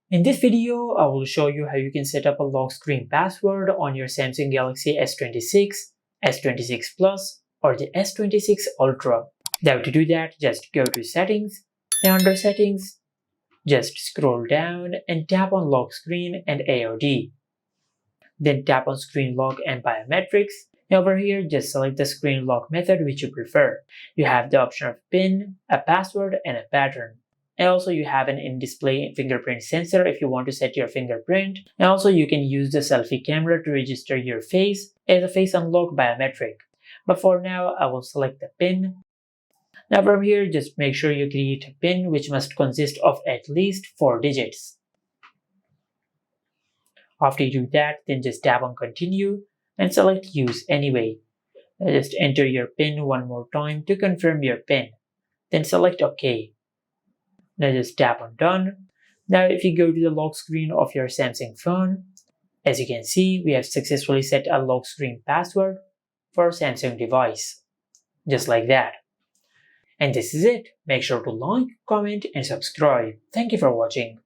In this video, I will show you how you can set up a lock screen password on your Samsung Galaxy S26, S26 Plus, or the S26 Ultra. Now to do that, just go to Settings, then under Settings, just scroll down and tap on Lock Screen and AOD. Then tap on Screen Lock and Biometrics. Now over here, just select the screen lock method which you prefer. You have the option of PIN, a password, and a pattern. And also you have an in-display fingerprint sensor if you want to set your fingerprint. And also you can use the selfie camera to register your face as a face unlock biometric. But for now, I will select the PIN. Now from here, just make sure you create a PIN which must consist of at least 4 digits. After you do that, then just tap on Continue and select Use Anyway. Now just enter your PIN one more time to confirm your PIN. Then select OK. Now just tap on Done. Now if you go to the lock screen of your Samsung phone, as you can see, we have successfully set a lock screen password for Samsung device. Just like that. And this is it. Make sure to like, comment, and subscribe. Thank you for watching.